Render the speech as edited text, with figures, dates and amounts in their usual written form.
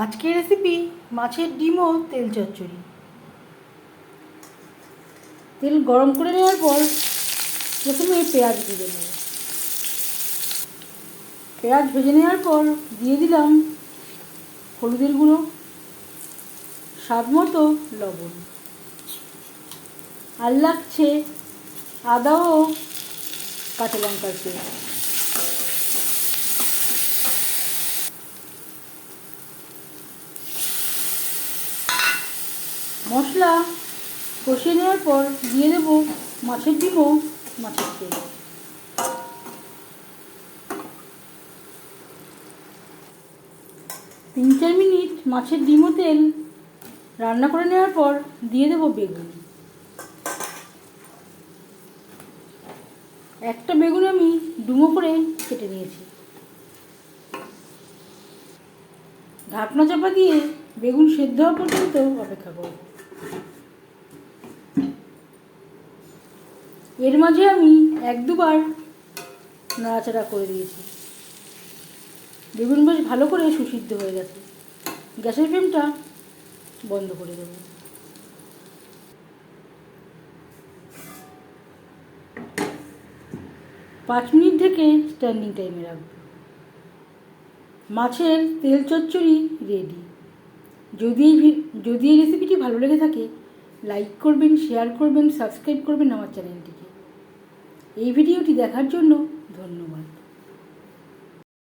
আজকের রেসিপি মাছের ডিম ও তেল চচ্চড়ি। তেল গরম করে নেওয়ার পর প্রথমে পেঁয়াজ ভেজে নেব। পেঁয়াজ ভেজে নেওয়ার পর দিয়ে দিলাম হলুদের গুঁড়ো, স্বাদ মতো লবণ, আর লাগছে আদা ও কাঁচা লঙ্কার পেস্ট। মশলা কষিয়ে নেওয়ার পর দিয়ে দেব মাছের ডিম ও মাছের তেল। তিন চার মিনিট মাছের ডিম ও তেল রান্না করে নেওয়ার পর দিয়ে দেব বেগুন। একটা বেগুন আমি ডুমো করে কেটে নিয়েছি। ঢাকনা চাপা দিয়ে বেগুন সেদ্ধ হওয়া পর্যন্ত অপেক্ষা করব। এর মাঝে আমি এক দুবার নাড়াচাড়া করে দিয়েছি। বেগুন বেশ ভালো করে সুসিদ্ধ হয়ে গেছে। গ্যাসের ফ্লেমটা বন্ধ করে দেব। পাঁচ মিনিট ঢেকে স্ট্যান্ডিং টাইমে রাখব। মাছের তেল চচ্চড়ি রেডি। যদি এই রেসিপিটি ভালো লেগে থাকে লাইক করবেন, শেয়ার করবেন, সাবস্ক্রাইব করবেন আমার চ্যানেলটিকে। এই ভিডিওটি দেখার জন্য ধন্যবাদ।